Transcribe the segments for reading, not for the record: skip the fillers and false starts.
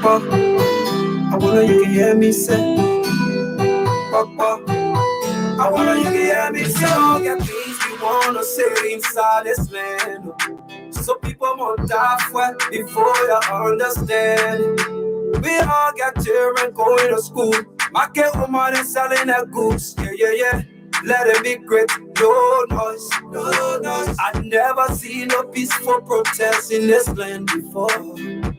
I wanna you can hear me say, Papa. I wanna you can hear me say, all the things we wanna say inside this land. So people won't die for before you understand. We all got children going to school. Market woman is selling a goose. Yeah, yeah, yeah. Let it be great. No noise, no noise. I never seen no peaceful protest in this land before.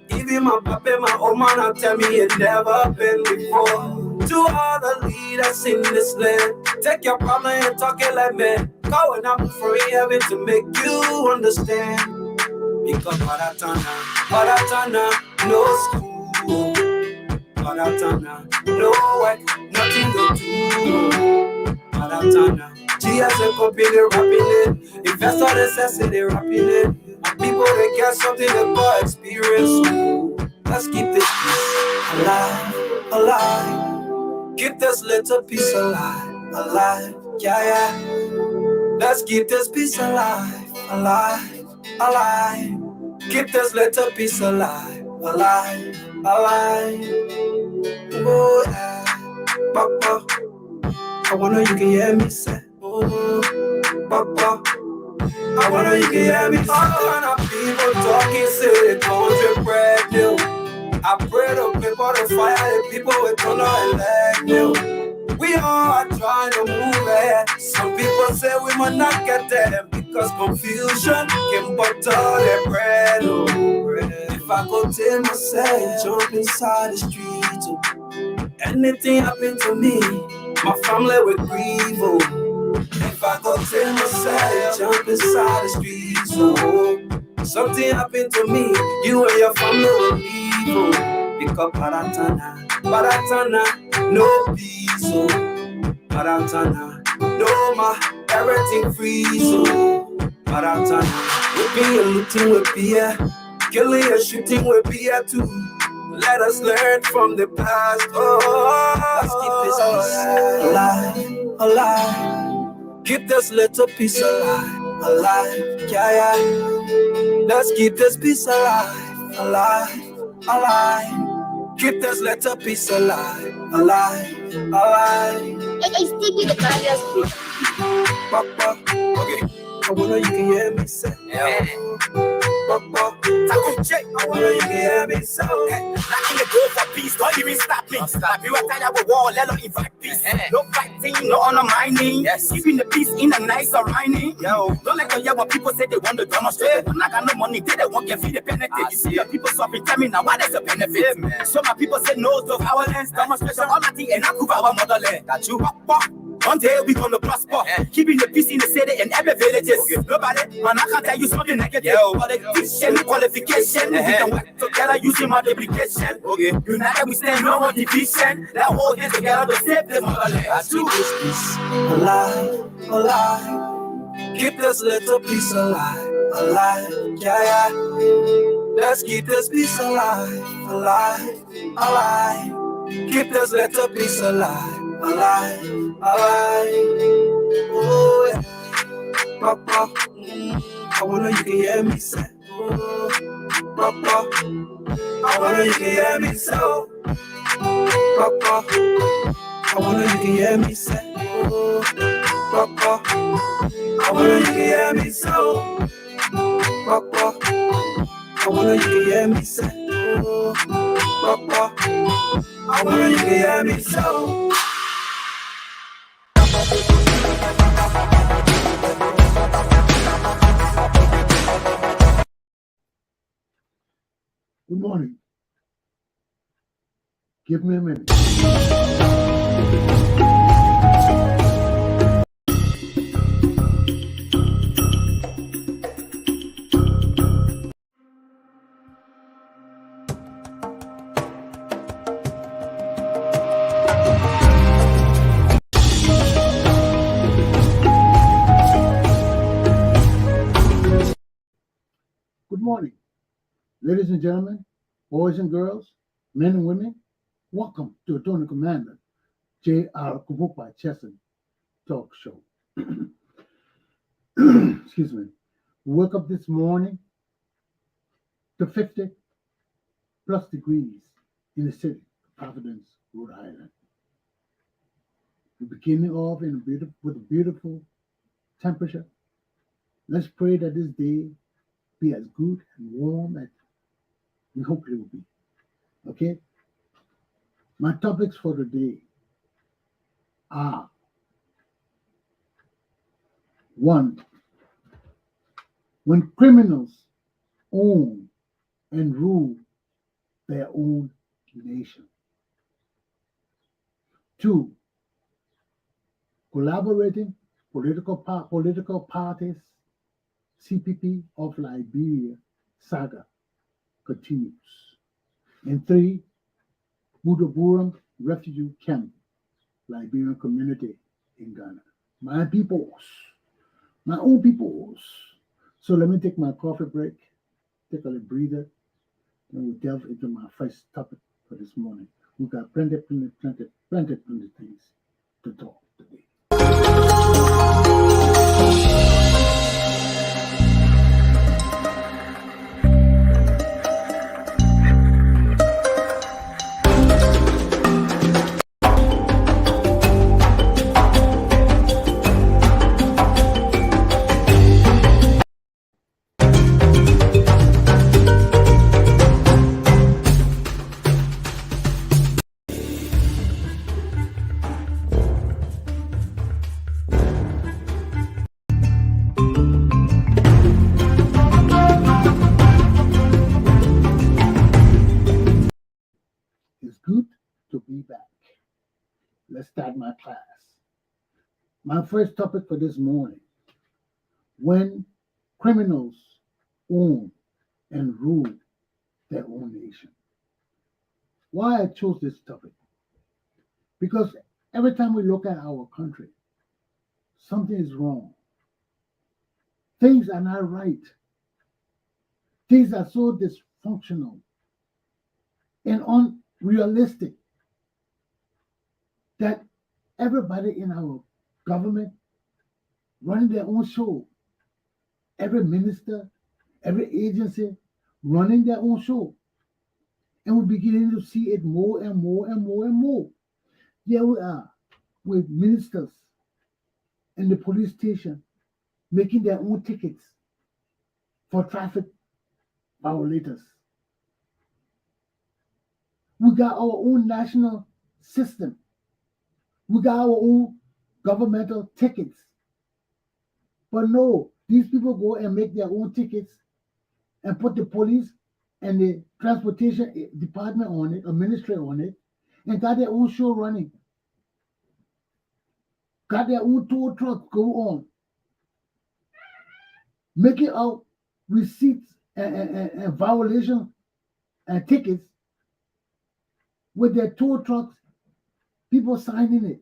Even my papa and my old man tell me it never been before. To all the leaders in this land, take your problem and talk it like men. Going up for heaven to make you understand. Because Paratana, no school. Paratana, no work, nothing to do. Paratana, GSM company rapping it. Investors they say they rapping it. And people they get something they call experience. Let's keep this piece alive, alive. Keep this little piece alive, alive. Yeah, yeah. Let's keep this piece alive, alive, alive. Keep this little piece alive, alive, alive. Oh yeah, Papa. I wanna you can hear me say, oh, Papa. I wanna you can hear me say. All kind of people talking, say they country bread new. I pray the people to fire the people with thunder and leg new. We all are trying to move ahead. Some people say we might not get there because confusion can butter their bread. Oh, bread. If I go tell myself, jump inside the street, oh, anything happen to me, my family will grieve. Oh, if I go tell myself, jump inside the street, oh, something happen to me, you and your family will leave. Oh, because Paratana, no peace. So, Paratana, no ma, everything free. So, Paratana, we be a looting with beer, killing and shooting with beer too. Let us learn from the past. Oh, let's keep this piece alive, alive. Keep this little piece alive, alive. Yeah, yeah. Let's keep this piece alive, alive, alive. Keep this little piece alive, alive, alive. Hey, Stevie, the Carlos. Papa, okay. I wanna you can hear me say, yeah. Papa, I wanna you can hear me say, nothing to go for peace, don't even stop me. Stop you, I tell you, war, let us invite peace. No fighting, no undermining. Yes. Keeping the peace in a nice surrounding. Yo, don't like to hear what people say they want to demonstrate. When I got no money, they don't want to feed the benefit. You see your people suffering, tell me now what is the benefit? Yeah, so my people say no to violence, demonstration, all that thing, and I prove our motherland. That you rock. One day we gonna prosper, keeping the peace in the city and every villages. Nobody, man, I can't tell you something negative. Politician, qualification, we can work together using multiplication. Okay, united we stand, no more division. Let's hold hands together to save the motherland. Let's keep this piece alive, alive. Keep this little piece alive, alive. Yeah, yeah. Let's keep this piece alive, alive, alive. Keep this little piece alive, alive, alive. Oh yeah, Papa. I wanna you can hear me say, oh, Papa. I wanna you can hear me say, oh, Papa. I wanna you can hear me say, oh, Papa. I wanna you can hear me say, oh, Papa. I wanna you can hear me say, oh, Papa. I wanna you can hear me say, oh. Good morning. Give me a minute. Good morning, ladies and gentlemen, boys and girls, men and women. Welcome to Attorney Commander J.R. Glapohkpa Chesson talk show. Excuse me. Woke up this morning to 50 plus degrees in the city, Providence, Rhode Island. We're beginning off with a beautiful temperature. Let's pray that this day be as good and warm as we hope it will be. Okay? My topics for today are: 1. When criminals own and rule their own nation. 2. Collaborating political parties, CPP of Liberia Saga continues. And 3. Buduburam Refugee Camp, Liberian community in Ghana. My peoples, my own peoples. So let me take my coffee break, take a little breather, and we'll delve into my first topic for this morning. We've got plenty things to talk today. It's good to be back. Let's start my class. My first topic for this morning: when criminals own and rule their own nation. Why I chose this topic? Because every time we look at our country, something is wrong. Things are not right. Things are so dysfunctional and unrealistic that everybody in our government running their own show, every minister, every agency running their own show. And we're beginning to see it more and more and more and more. Here we are with ministers in the police station making their own tickets for traffic violators. We got our own national system. We got our own governmental tickets. But no, these people go and make their own tickets and put the police and the transportation department on it, a ministry on it, and got their own show running. Got their own tow truck go on. Making out receipts and violation and tickets with their tow trucks, people signing it,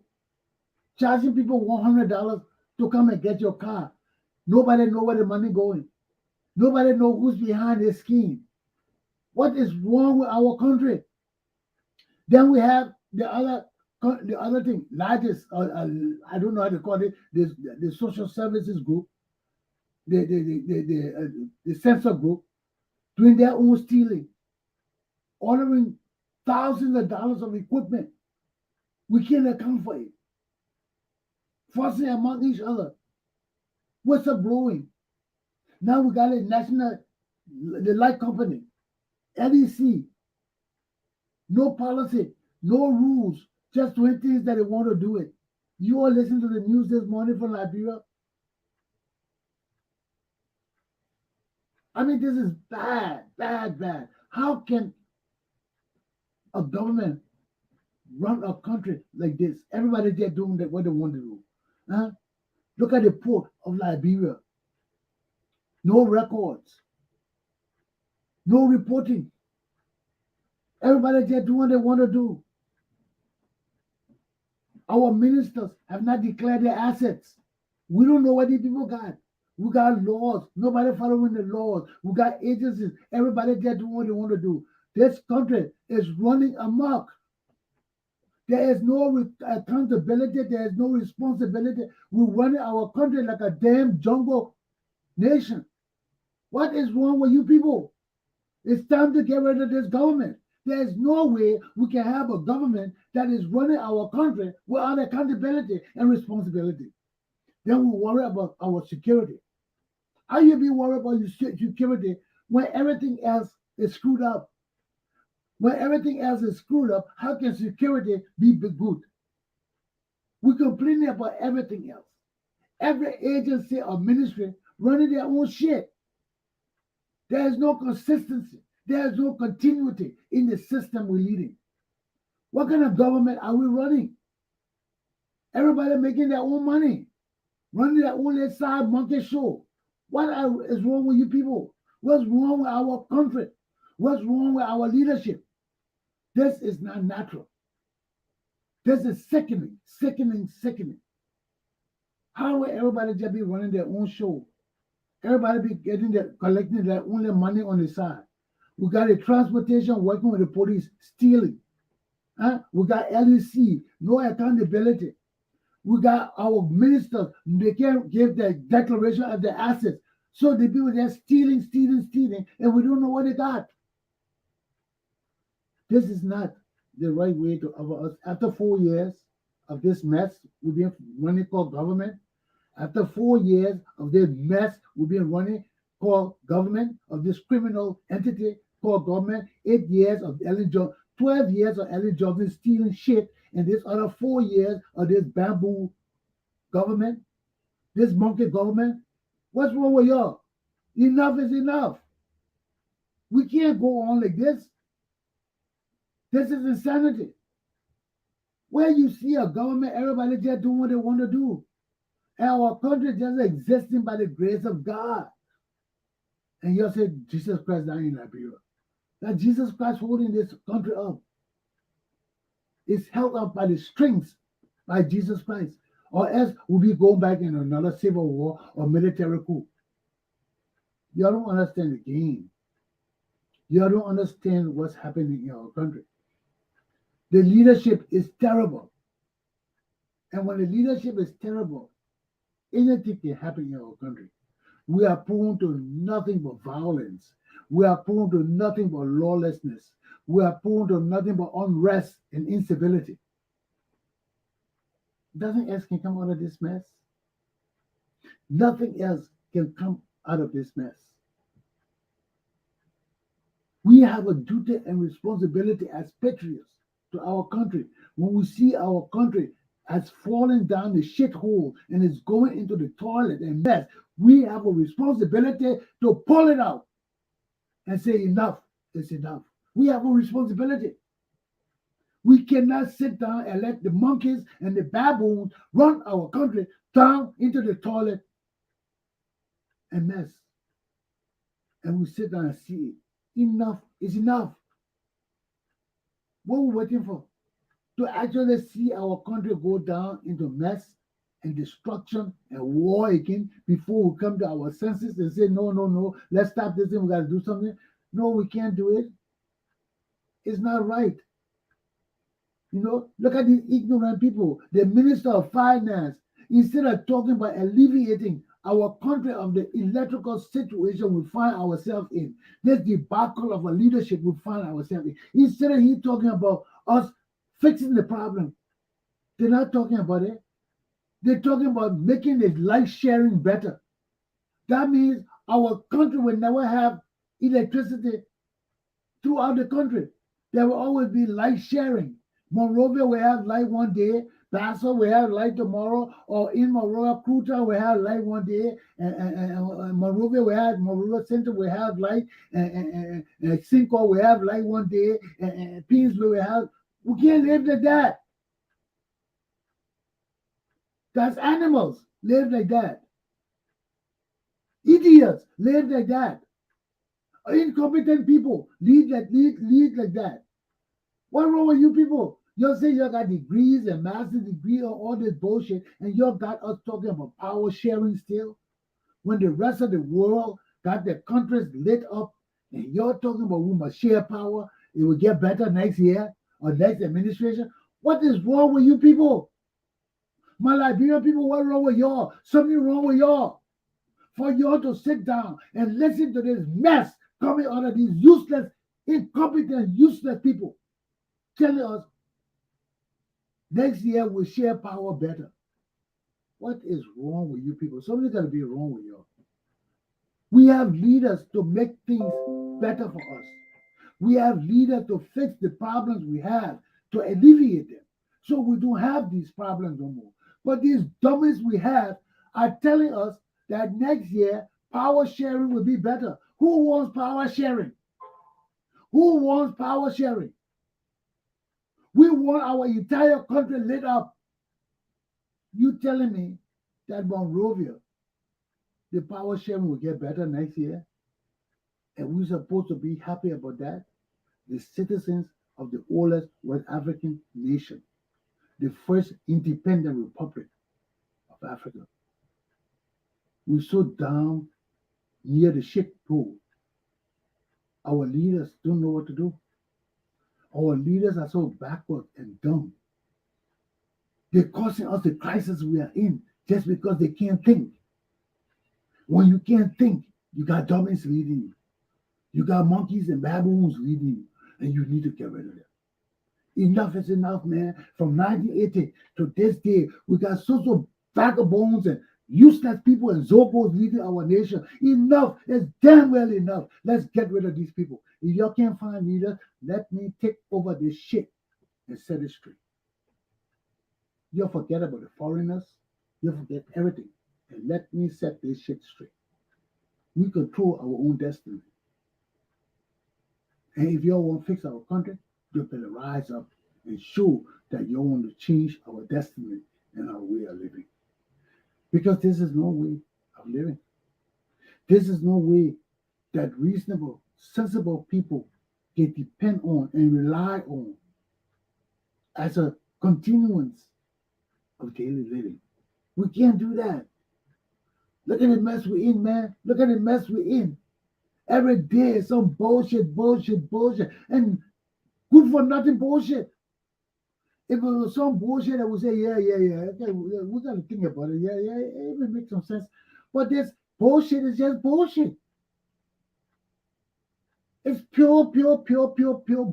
charging people $100 to come and get your car. Nobody know where the money going. Nobody know who's behind this scheme. What is wrong with our country? Then we have the other thing, largest, I don't know how to call it, the social services group, the censor group, doing their own stealing, ordering thousands of dollars of equipment. We can't account for it. Fussing among each other. Whistleblowing. Now we got the light company, LEC. No policy, no rules, just doing things that they want to do it. You all listen to the news this morning from Liberia. I mean, this is bad, bad, bad. How can a government run a country like this? Everybody there doing what they want to do. Huh? Look at the port of Liberia. No records. No reporting. Everybody there doing what they want to do. Our ministers have not declared their assets. We don't know what these people got. We got laws. Nobody following the laws. We got agencies. Everybody there doing what they want to do. This country is running amok. There is no accountability. There is no responsibility. We're running our country like a damn jungle nation. What is wrong with you people? It's time to get rid of this government. There's no way we can have a government that is running our country without accountability and responsibility. Then we worry about our security. How you be worried about your security when everything else is screwed up? When everything else is screwed up, how can security be good? We're complaining about everything else. Every agency or ministry running their own shit. There is no consistency. There is no continuity in the system we're leading. What kind of government are we running? Everybody making their own money, running their own side monkey show. What is wrong with you people? What's wrong with our country? What's wrong with our leadership? This is not natural. This is sickening, sickening, sickening. How will everybody just be running their own show? Everybody be collecting their own money on the side. We got the transportation working with the police, stealing. We got LEC, no accountability. We got our ministers, they can't give their declaration of their assets. So the people they're stealing, and we don't know what they got. This is not the right way to cover us. After 4 years of this mess, we've been running called government. After 4 years of this mess, we've been running called government, of this criminal entity called government. 8 years of Ellen Johnson, 12 years of Ellen Johnson stealing shit, and this other 4 years of this bamboo government, this monkey government. What's wrong with y'all? Enough is enough. We can't go on like this. This is insanity. Where you see a government, everybody just doing what they want to do. And our country just existing by the grace of God. And you say Jesus Christ down in Liberia. That Jesus Christ holding this country up. It's held up by the strings by Jesus Christ. Or else we'll be going back in another civil war or military coup. Y'all don't understand the game. Y'all don't understand what's happening in our country. The leadership is terrible. And when the leadership is terrible, anything can happen in our country. We are prone to nothing but violence. We are prone to nothing but lawlessness. We are prone to nothing but unrest and incivility. Nothing else can come out of this mess. Nothing else can come out of this mess. We have a duty and responsibility as patriots to our country. When we see our country has fallen down the shithole and is going into the toilet and mess, we have a responsibility to pull it out and say enough is enough. We have a responsibility. We cannot sit down and let the monkeys and the baboons run our country down into the toilet and mess. And we sit down and see enough is enough. What are we waiting for? To actually see our country go down into mess and destruction and war again before we come to our senses and say, no, let's stop this thing, we got to do something. No, we can't do it. It's not right. You know, look at these ignorant people. The Minister of Finance, instead of talking about alleviating our country of the electrical situation we find ourselves in, this debacle of a leadership we find ourselves in, instead of he talking about us fixing the problem, they're not talking about it. They're talking about making the life sharing better. That means our country will never have electricity throughout the country. There will always be light sharing. Monrovia will have light one day, Basso will have light tomorrow, or in Monrovia, Kruta will have light one day, and Monrovia will have, Monrovia Center will have light, and Cinco will have light one day, and Painesville will have. We can't live like that. That's animals live like that. Idiots live like that. Incompetent people lead like that. What's wrong with you people? You say you got degrees and master's degree on all this bullshit, and you got us talking about power sharing still? When the rest of the world got their countries lit up, and you're talking about we must share power, it will get better next year or next administration. What is wrong with you people? My Liberian people, what's wrong with y'all? Something wrong with y'all. For y'all to sit down and listen to this mess coming out of these useless Incompetent, useless people telling us next year we'll share power better. What is wrong with you people? Something's got to be wrong with you. We have leaders to make things better for us. We have leaders to fix the problems we have, to alleviate them. So we don't have these problems no more. But these dummies we have are telling us that next year power sharing will be better. Who wants power sharing? Who wants power sharing? We want our entire country lit up. You telling me that Monrovia, the power sharing will get better next year? And we're supposed to be happy about that? The citizens of the oldest West African nation, the first independent republic of Africa. We're so down near the shit pool. Our leaders don't know what to do. Our leaders are so backward and dumb. They're causing us the crisis we are in just because they can't think. When you can't think, you got dummies leading you. You got monkeys and baboons leading you, and you need to get rid of them. Enough is enough, man. From 1980 to this day, we got social vagabonds and useless people and Zogos leading our nation. Enough is damn well enough. Let's get rid of these people. If y'all can't find leaders, let me take over this shit and set it straight. You'll forget about the foreigners. You'll forget everything. And let me set this shit straight. We control our own destiny. And if y'all want to fix our country, you better rise up and show that you want to change our destiny and our way of living. Because this is no way of living. This is no way that reasonable, sensible people can depend on and rely on as a continuance of daily living. We can't do that. Look at the mess we're in, man. Look at the mess we're in. Every day, some bullshit, and good for nothing bullshit. If it was some bullshit, I would say, yeah, okay, we got to think about it. Yeah, it will make some sense. But this bullshit is just bullshit. It's pure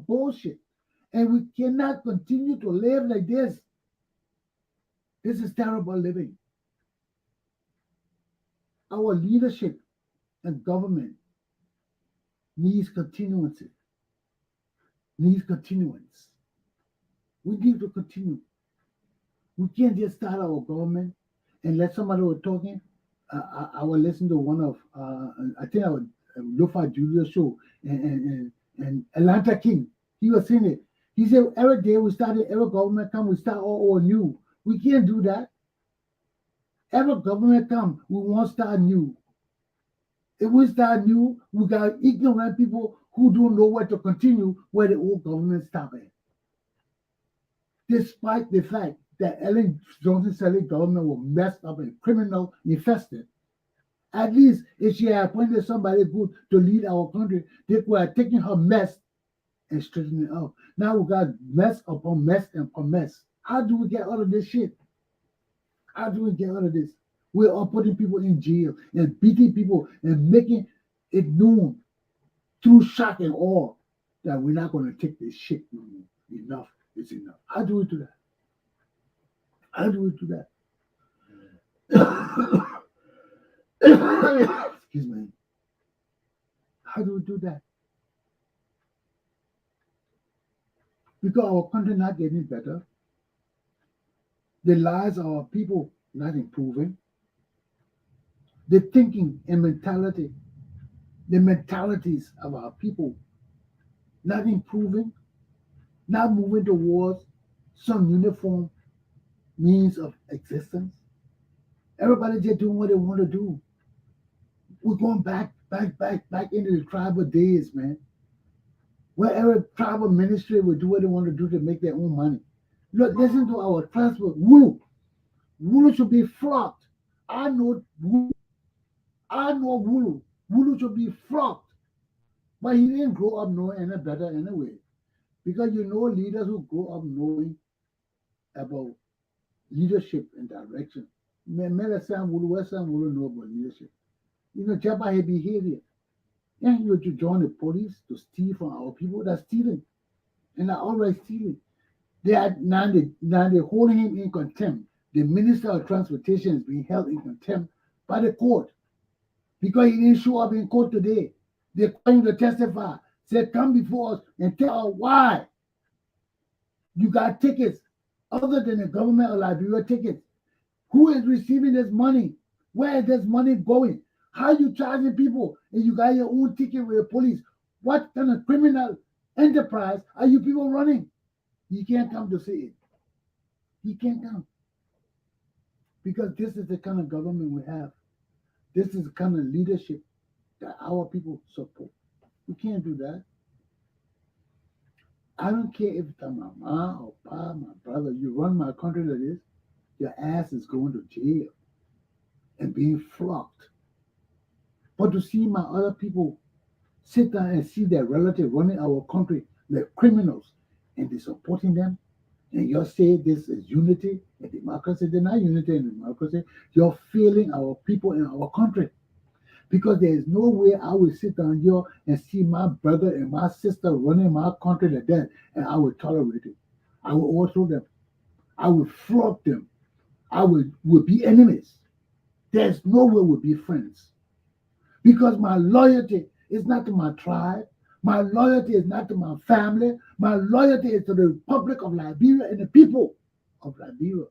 bullshit. And we cannot continue to live like this. This is terrible living. Our leadership and government needs continuance. We need to continue. We can't just start our government and let somebody who was talking. I will listen to one of, I think I would Lofa Julia's show and Atlanta King. He was saying it. He said, every day we started, every government come, we start all new. We can't do that. Every government come, we won't start new. If we start new, we got ignorant people who don't know where to continue where the old government stopped at. Despite the fact that Ellen Johnson-Sirleaf government was messed up and criminal infested, at least if she had appointed somebody good to lead our country, they were taking her mess and straightening it up. Now we got mess upon mess and upon mess. How do we get out of this shit? How do we get out of this? We're all putting people in jail and beating people and making it known through shock and awe that we're not going to take this shit no more. Enough is enough. How do we do that? How do we do that? Excuse me. How do we do that? Because our country not getting better. The lives of our people not improving. The thinking and mentality, the mentalities of our people not improving, not moving towards some uniform means of existence. Everybody just doing what they want to do. We're going back into the tribal days, man. Where every tribal ministry will do what they want to do to make their own money. Look, listen to our transport. Wulu. Wulu should be flogged. I know Wulu. Wulu should be flogged. But he didn't grow up knowing any better anyway. Because you know leaders who grow up knowing about leadership and direction. Mela Sam Wulu, West Sam Wulu know about leadership. You know, Jabba behavior. And you to join the police to steal from our people. That's stealing. And they're already stealing. They're holding him in contempt. The Minister of Transportation is being held in contempt by the court because he didn't show up in court today. They're calling to testify. Said, come before us and tell us why you got tickets other than the government of Liberia tickets. Who is receiving this money? Where is this money going? How are you charging people and you got your own ticket with the police? What kind of criminal enterprise are you people running? You can't come to say it. You can't come. Because this is the kind of government we have. This is the kind of leadership that our people support. We can't do that. I don't care if it's my mom or pa, my brother, you run my country like this, your ass is going to jail and being flogged. But to see my other people sit down and see their relative running our country, they're criminals, and they're supporting them, and you say this is unity and democracy, they're not unity and democracy. You're failing our people in our country. Because there is no way I will sit down here and see my brother and my sister running my country like that, and I will tolerate it. I will overthrow them. I will flog them. I will be enemies. There's no way we'll be friends. Because my loyalty is not to my tribe. My loyalty is not to my family. My loyalty is to the Republic of Liberia and the people of Liberia,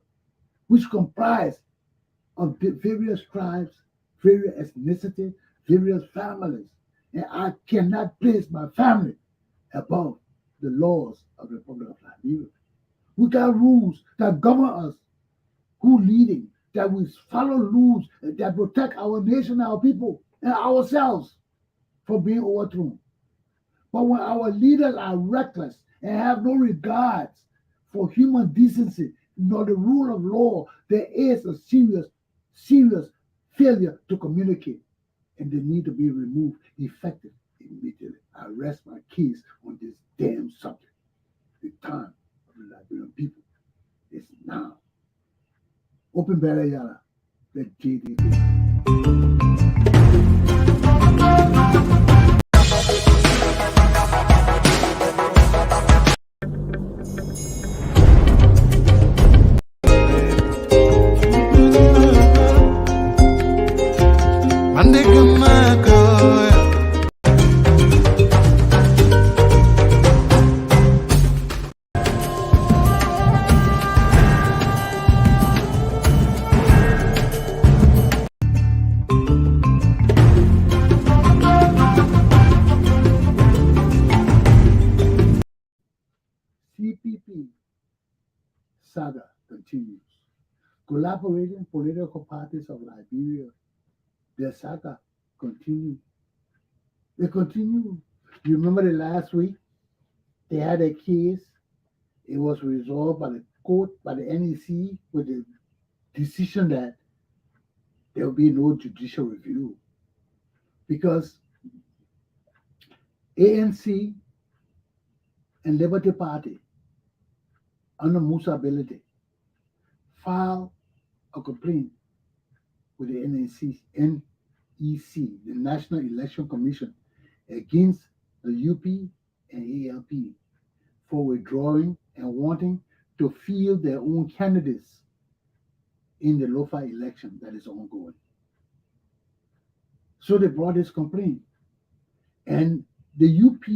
which comprise of various tribes, various ethnicities, various families. And I cannot place my family above the laws of the Republic of Liberia. We got rules that govern us, who leading, that we follow rules that protect our nation, our people, and ourselves from being overthrown. But when our leaders are reckless and have no regards for human decency nor the rule of law, there is a serious failure to communicate, and they need to be removed effective immediately. I rest my case on this damn subject. The time of the Liberian people is now. Open Bella Yala. Let JD CPP saga continues. Collaborating political parties of Liberia, their saga continue. They continue. You remember the last week? They had a case. It was resolved by the court, by the NEC, with the decision that there will be no judicial review. Because ANC and Liberty Party, under Musa Ability, filed a complaint with the NEC, the National Election Commission, against the UP and ALP for withdrawing and wanting to field their own candidates in the LOFA election that is ongoing. So they brought this complaint. And the UP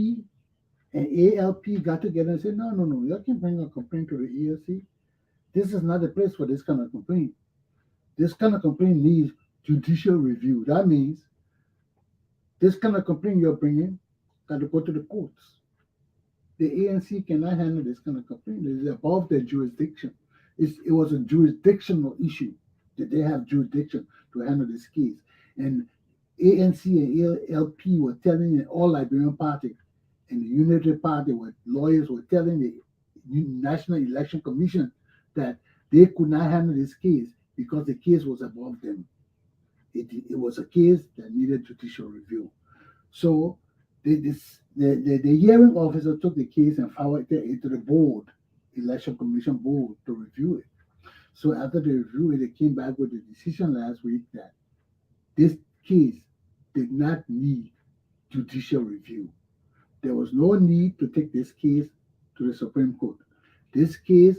and ALP got together and said, no, you can bring a complaint to the ELC. This is not the place for this kind of complaint. This kind of complaint needs judicial review. That means this kind of complaint you're bringing got to go to the courts. The ANC cannot handle this kind of complaint. It is above their jurisdiction. It was a jurisdictional issue that they have jurisdiction to handle this case. And ANC and ALP were telling all Liberian party and the Unity Party lawyers were telling the National Election Commission that they could not handle this case because the case was above them. It was a case that needed judicial review. So the hearing officer took the case and forwarded it to the board, Election Commission board, to review it. So after they reviewed it, they came back with a decision last week that this case did not need judicial review. There was no need to take this case to the Supreme Court. This case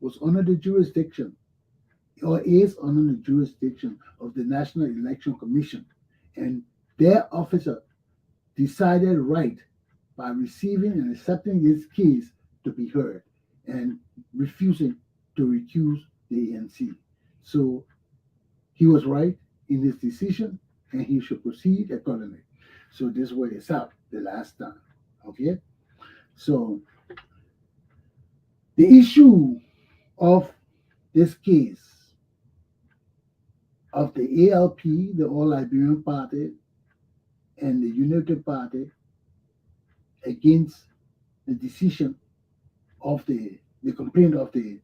was under the jurisdiction, or is under the jurisdiction of the National Election Commission, and their officer decided right by receiving and accepting this case to be heard and refusing to recuse the ANC. So he was right in his decision, and he should proceed accordingly. So this way it's out the last time. Okay? So the issue of this case of the ALP, the All Liberian Party, and the United Party against the decision of the complaint of the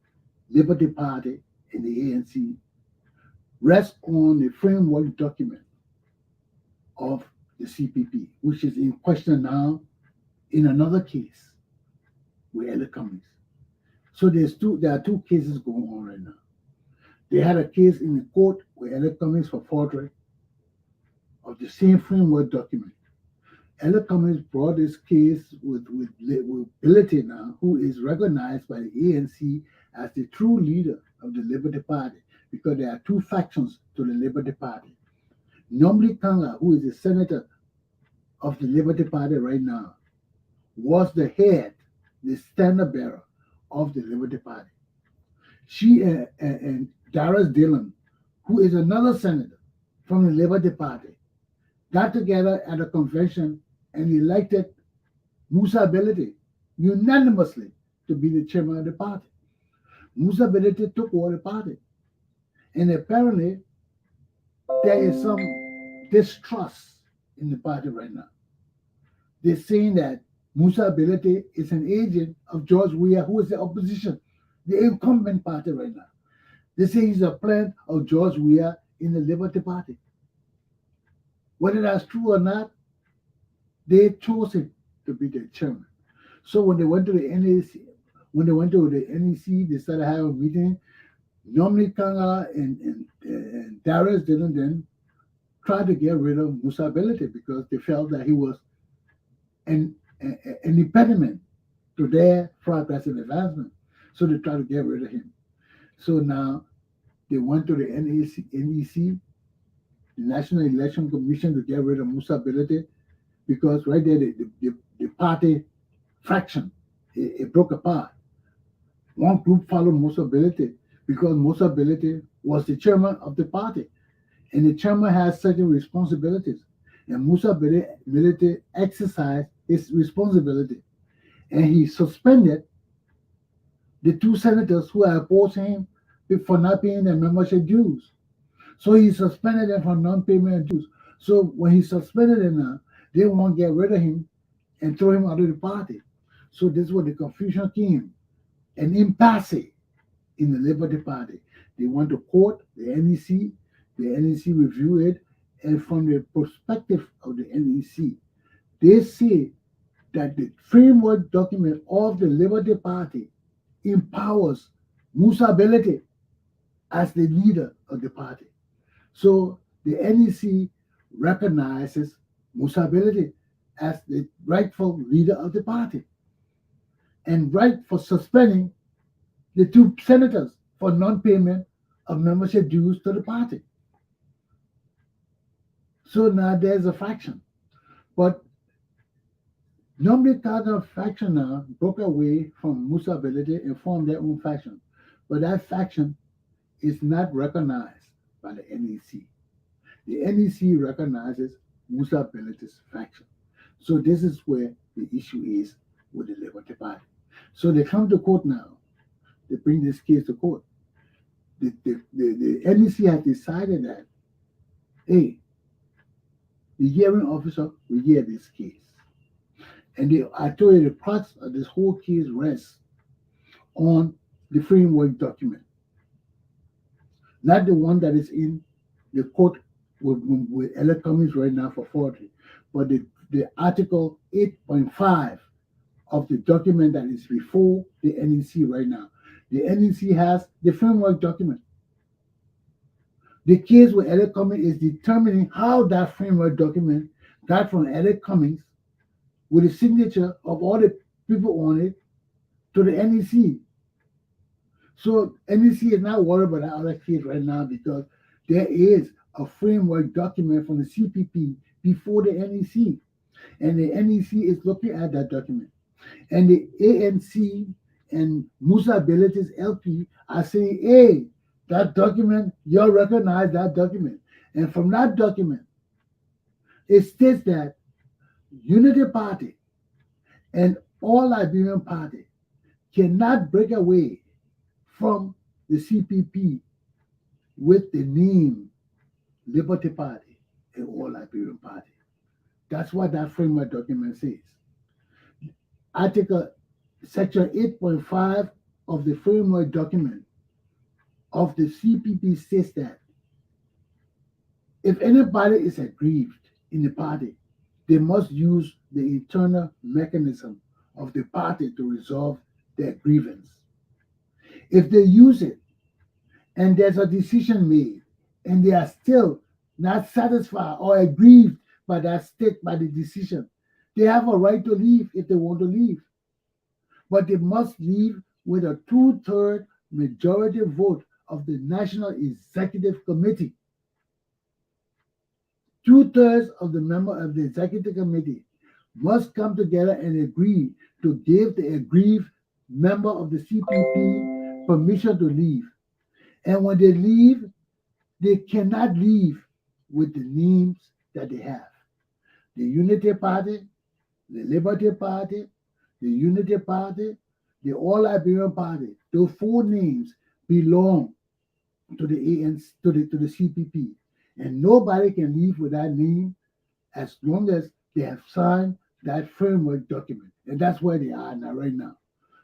Liberty Party and the ANC rests on the framework document of the CPP, which is in question now in another case with Elliot Cummings. So there are two cases going on right now. They had a case in the court with Elliot Cummings for forgery of the same framework document. Elliot Cummings brought this case with Bility now, who is recognized by the ANC as the true leader of the Liberty Party, because there are two factions to the Liberty Party. Nomli Kanga, who is the senator of the Liberty Party right now, was the head, the standard bearer of the Liberty Party. She and Darius Dillon, who is another senator from the Liberty Party, got together at a convention and elected Musa Bility unanimously to be the chairman of the party. Musa Bility took over the party. And apparently, there is some distrust in the party right now. They're saying that Musa Bility is an agent of George Weah, who is the opposition, the incumbent party right now. They say he's a plant of George Weah in the Liberty Party. Whether that's true or not, they chose him to be their chairman. So when they went to the NEC, they started having a meeting. Nomli Kanga and Darius Dillon then tried to get rid of Musa Bility because they felt that he was an impediment to their progress and advancement. So they tried to get rid of him. So now they went to the NEC, the National Election Commission, to get rid of Musa Bility, because right there the party fraction, it broke apart. One group followed Musa Bility because Musa Bility was the chairman of the party, and the chairman has certain responsibilities, and Musa Bility exercised his responsibility, and he suspended the two senators who are opposing him for not paying their membership dues. So he suspended them for non-payment of dues. So when he suspended them now, they want to get rid of him and throw him out of the party. So this is where the confusion came, an impasse in the Liberty Party. They went to court, the NEC reviewed it, and from the perspective of the NEC, they say that the framework document of the Liberty Party empowers Musa Bility as the leader of the party. So the NEC recognizes Musa Bility as the rightful leader of the party and right for suspending the two senators for non-payment of membership dues to the party. So now there's a faction. But Nomli Kanga faction now broke away from Musa Bility and formed their own faction. But that faction is not recognized by the NEC. The NEC recognizes Musa Bility's faction. So this is where the issue is with the Liberty Party. So they come to court now. They bring this case to court. The NEC has decided that, hey, the hearing officer will hear this case. And I told you the crux of this whole case rests on the framework document. Not the one that is in the court with Elliot Cummings right now for forgery, but the Article 8.5 of the document that is before the NEC right now. The NEC has the framework document. The case with Elliot Cummings is determining how that framework document got from Alec Cummings with the signature of all the people on it to the NEC. So NEC is not worried about that other case right now because there is a framework document from the CPP before the NEC. And the NEC is looking at that document. And the ANC and Musa Abilities LP are saying, hey, that document, you recognize that document. And from that document, it states that Unity Party and all Liberian Party cannot break away from the CPP with the name Liberty Party and all Liberian Party. That's what that framework document says. Article Section 8.5 of the framework document of the CPP says that if anybody is aggrieved in the party, they must use the internal mechanism of the party to resolve their grievance. If they use it and there's a decision made and they are still not satisfied or aggrieved by that state, by the decision, they have a right to leave if they want to leave. But they must leave with a 2/3 majority vote of the National Executive Committee. 2/3 of the members of the Executive Committee must come together and agree to give the aggrieved member of the CPP permission to leave. And when they leave, they cannot leave with the names that they have. The Unity Party, the Liberty Party, the Unity Party, the All Liberian Party. Those four names belong to the ANC, to the CPP. And nobody can leave with that name as long as they have signed that framework document. And that's where they are now, right now.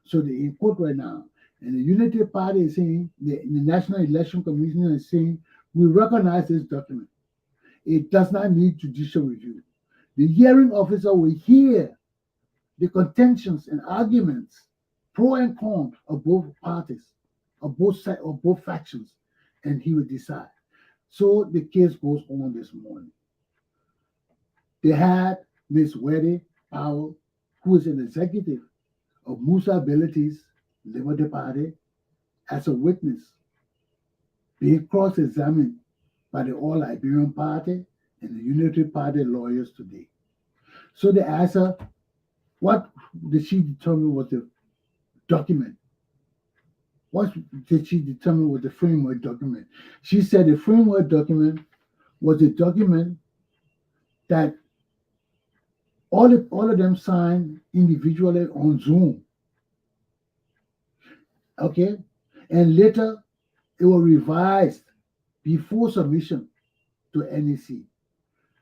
So they in court right now. And the Unity Party is saying, the National Election Commission is saying, we recognize this document. It does not need judicial review. The hearing officer will hear the contentions and arguments, pro and con of both parties, of both sides, of both factions, and he will decide. So the case goes on this morning. They had Miss Weddy Powell, who is an executive of Musa Abilities Liberty Party, as a witness, being cross-examined by the All Liberian Party and the Unity Party lawyers today. So they asked her, what did she determine was the document? What did she determine was the framework document? She said the framework document was a document that all of them signed individually on Zoom. Okay? And later it was revised before submission to NEC.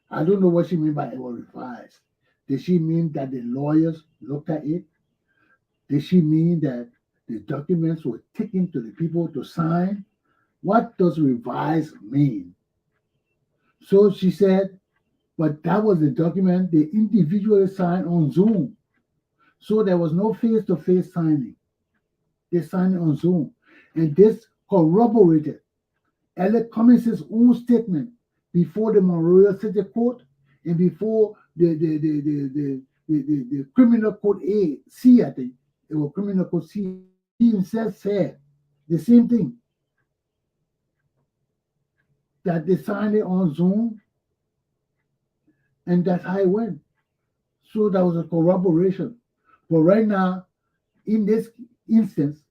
I don't know what she meant by it was revised. Did she mean that the lawyers looked at it? Did she mean that the documents were taken to the people to sign? What does revise mean? So she said, but that was the document they individually signed on Zoom. So there was no face-to-face signing. They signed it on Zoom. And this corroborated Alec Cummings' own statement before the Monrovia City Court and before the Criminal Code C, I think. It was Criminal Code C. He himself said the same thing, that they signed it on Zoom, and that's how it went. So that was a corroboration. But right now, in this instance,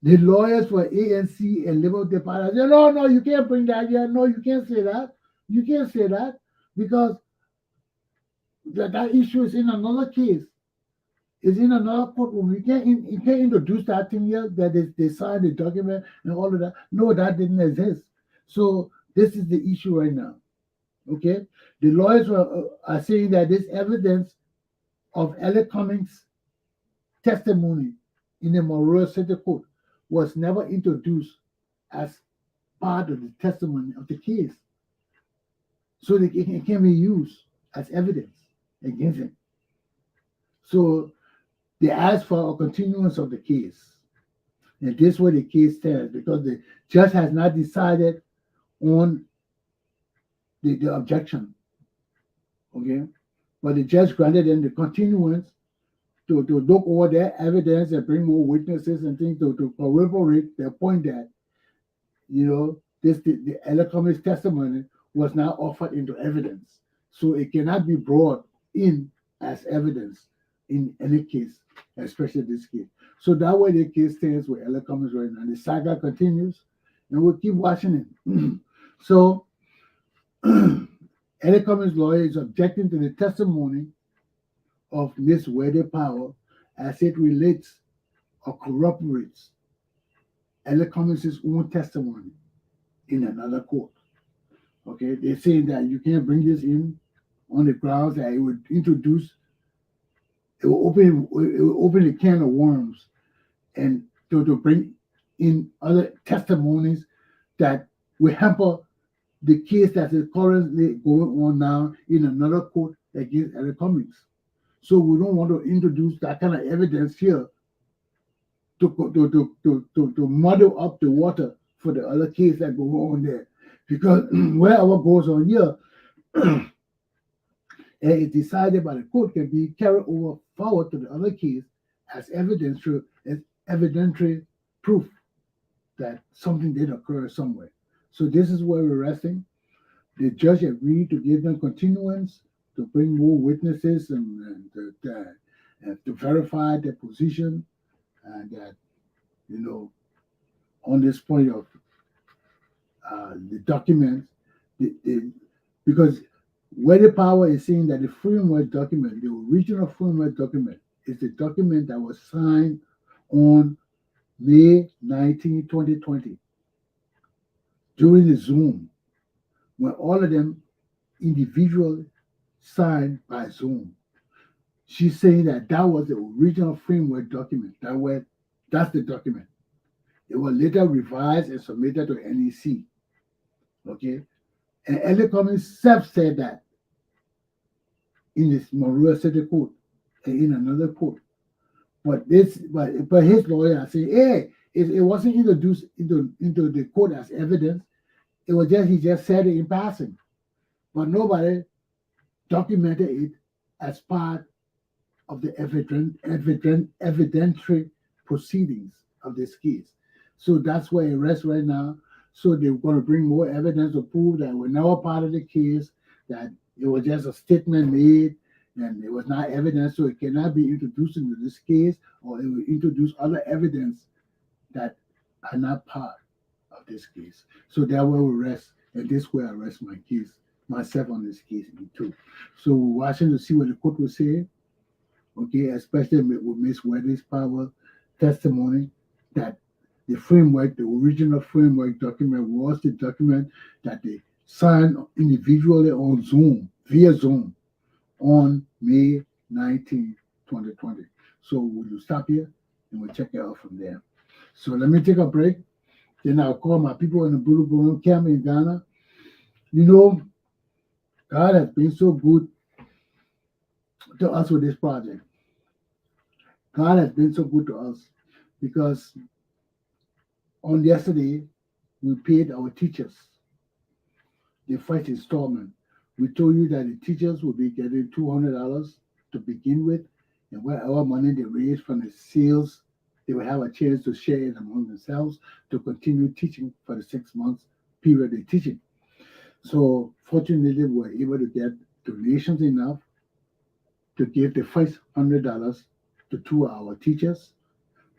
the lawyers for ANC and Liberty Party said, no, you can't bring that here. No, you can't say that. You can't say that because that issue is in another case. It's in another courtroom. You can't introduce that thing here that they signed the document and all of that. No, that didn't exist. So this is the issue right now. Okay? The lawyers are saying that this evidence of Alec Cummings' testimony in the Monrovia City Court was never introduced as part of the testimony of the case. So it can be used as evidence against him. So they asked for a continuance of the case. And this is where the case stands because the judge has not decided on the objection Okay, but the judge granted them the continuance to look over their evidence and bring more witnesses and things to corroborate their point that, the Elecomic's testimony was now offered into evidence. So it cannot be brought in as evidence in any case, especially this case. So that way the case stands with Elecomic's right now. The saga continues and we'll keep watching it. So Elecomic's lawyer is objecting to the testimony of Miss Wede Power as it relates or corroborates Elecomic's own testimony in another court. Okay, they're saying that you can't bring this in on the grounds that it would open a can of worms and to bring in other testimonies that will hamper the case that is currently going on now in another court against Elecomic's. So we don't want to introduce that kind of evidence here to muddle up the water for the other case that go on there. Because whatever goes on here and it's decided by the court can be carried over forward to the other case as evidentiary proof that something did occur somewhere. So this is where we're resting. The judge agreed to give them continuance to bring more witnesses and to verify their position, and that, on this point of the documents, because Wede Power is saying that the framework document, the original framework document, is the document that was signed on May 19, 2020, during the Zoom, when all of them individually signed by Zoom. She's saying that was the original framework document. That's the document. It was later revised and submitted to NEC. Okay? And Elecomic's self said that in this Monroe City court and in another court. But his lawyer are saying, hey, it wasn't introduced into the court as evidence. It was he just said it in passing. But nobody documented it as part of the evidentiary proceedings of this case. So that's where it rests right now. So they're going to bring more evidence to prove that we're never part of the case, that it was just a statement made and it was not evidence, so it cannot be introduced into this case, or it will introduce other evidence that are not part of this case. So that way we rest, and this way I rest myself on this case too. So we're watching to see what the court will say, okay, especially with Miss Wede's Power testimony, that the original framework document was the document that they signed individually on Zoom, via Zoom, on May 19, 2020. So we'll stop here and we'll check it out from there. So let me take a break. Then I'll call my people in the Buduburam camp in Ghana. God has been so good to us with this project. God has been so good to us because on yesterday, we paid our teachers the first installment. We told you that the teachers will be getting $200 to begin with, and whatever money they raise from the sales, they will have a chance to share it among themselves to continue teaching for the 6 months period they're teaching. So fortunately, we were able to get donations enough to give the first $100 to 2 of our teachers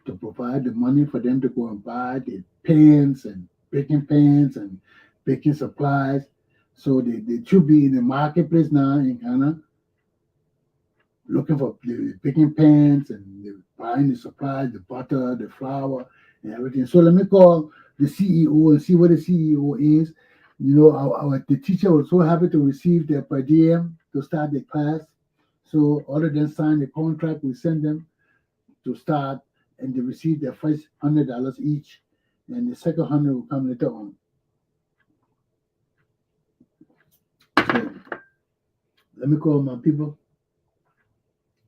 to provide the money for them to go and buy the pans and baking pans and baking supplies. So they should be in the marketplace now in Ghana looking for the baking pans and buying the supplies, the butter, the flour, and everything. So let me call the CEO and see what the CEO is. The teacher was so happy to receive their per diem to start the class. So other than sign the contract, we send them to start, and they receive their first $100 each, and the second 100 will come later on. So let me call my people,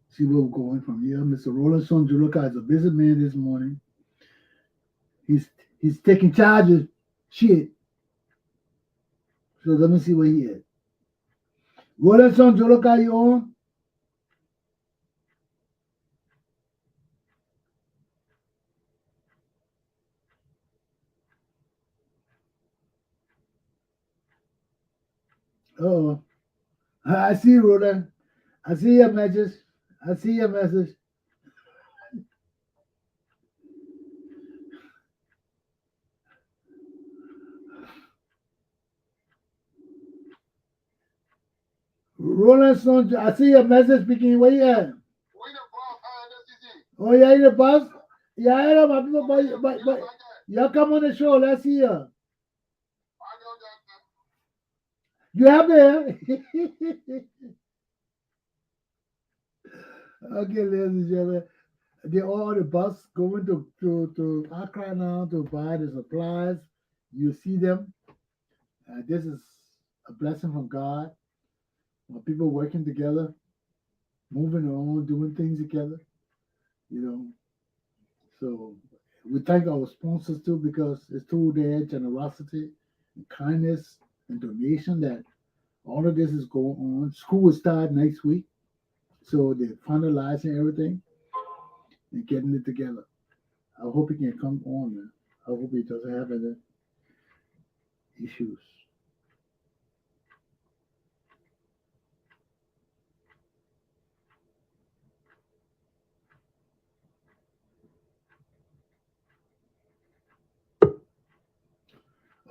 see where we're going from here. Mr. Roland Son Juluka is a busy man this morning. He's taking charge of shit. So let me see where he is. Roland Son Joloka, you on? Oh, I see you, Roland. I see your message. I see your message. Roland Son, I see your message speaking. Where you at? Oh, yeah, in the bus? Yeah, I know, but y'all come on the show. Let's see you. You have there? Okay, ladies and gentlemen. They're all on the bus going to Accra now to buy the supplies. You see them. This is a blessing from God. People working together, moving on, doing things together. You know, so we thank our sponsors too because it's through their generosity and kindness and donation that all of this is going on. School will start next week, so they're finalizing everything and getting it together. I hope he can come on, man. I hope he doesn't have any issues.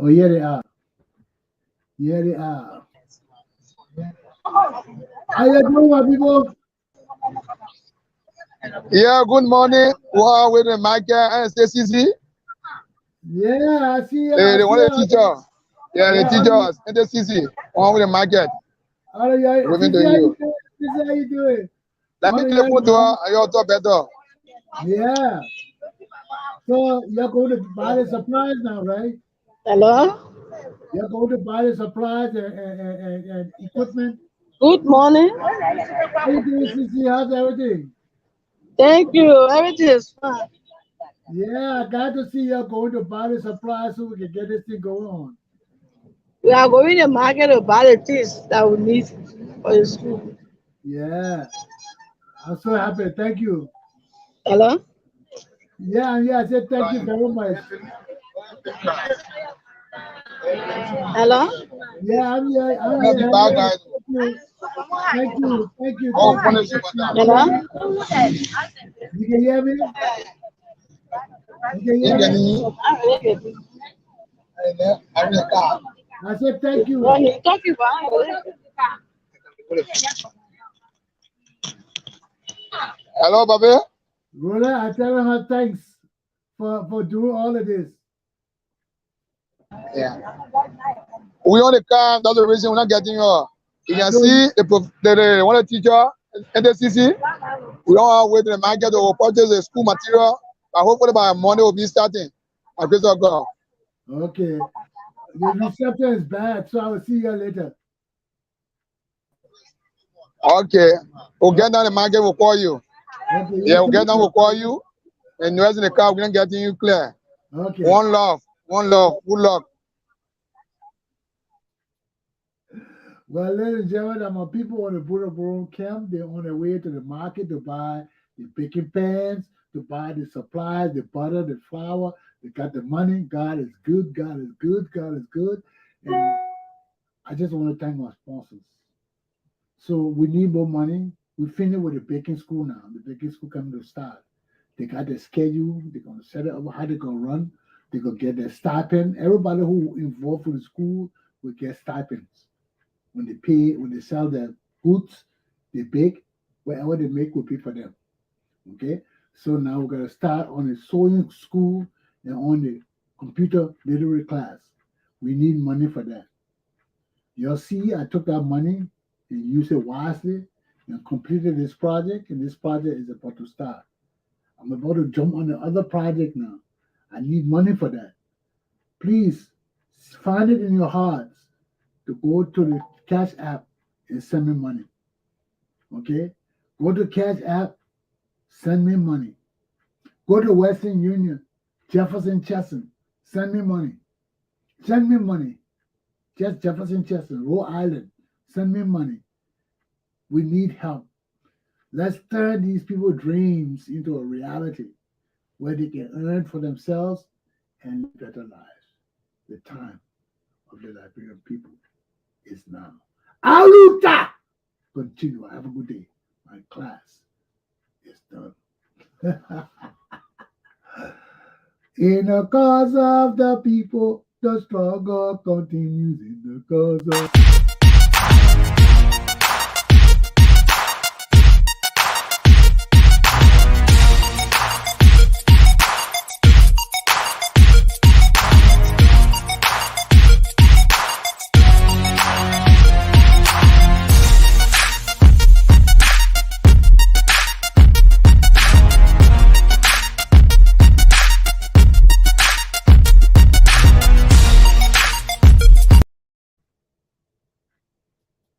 Oh, yeah, they are. Yeah, they are. How you doing, my people? Yeah, good morning. Wow, with the Michael and CCC. Yeah, I see you. They want the teacher. Yeah, the Yeah, teachers and the CC. One with the market. how you Women to doing? you. How you doing? Let me telephone to her and you'll talk better. Yeah. So you're going to buy the supplies now, right? Hello. You're going to buy the supplies and equipment. Good morning. How you doing, CC? How's everything? Thank you. Everything is fine. Yeah, I got to see you're going to buy the supplies so we can get this thing going on. We are going to market to buy the things that we need for the school. Yeah. I'm so happy. Thank you. Hello. Yeah, I said thank you very much. Hello. Yeah, I'm here. I'm Not here. the I'm bad here. guys. Thank you. Thank you. Oh, Thank you. punish you for that. Hello. You can hear me? You can You hear can me? eat. I'm in the car. I said thank you. When you talking about Hello, Bobby. Roland, I tell her thanks for doing all of this. Yeah. We on the car. That's the reason we're not getting her. You can see the one teacher and the CC. We don't have to wait to the market to purchase the school material. I hopefully by Monday we'll be starting. I praise God. Okay. The reception is bad, so I will see you later. Okay. We'll get down the market, we'll call you. Okay. Yeah, we'll get down, we'll call you. And the rest in the car, we're gonna get you clear. Okay. One love, good luck. Well, ladies and gentlemen, my people on the Buduburam camp, they're on their way to the market to buy the baking pans, to buy the supplies, the butter, the flour. They got the money. God is good. God is good. God is good. And I just want to thank my sponsors. So we need more money. We finished with the baking school now. The baking school coming to start. They got their schedule. They're going to set it up, how they're going to run. They're going to get their stipend. Everybody who involved with the school will get stipends. When they sell their goods, they bake, whatever they make will be for them. Okay? So now we're going to start on the sewing school and on the computer literary class. We need money for that. You'll see, I took that money and used it wisely and completed this project, and this project is about to start. I'm about to jump on the other project now. I need money for that. Please find it in your hearts to go to the Cash App and send me money. Okay? Go to Cash App, send me money. Go to Western Union, Jefferson Chesson, send me money. Send me money. Just Jefferson Chesson, Rhode Island, send me money. We need help. Let's turn these people's dreams into a reality where they can earn for themselves and live better lives. The time of the Liberian people is now. Aluta! Continue. Have a good day. My class is done. In the cause of the people, the struggle continues in the cause of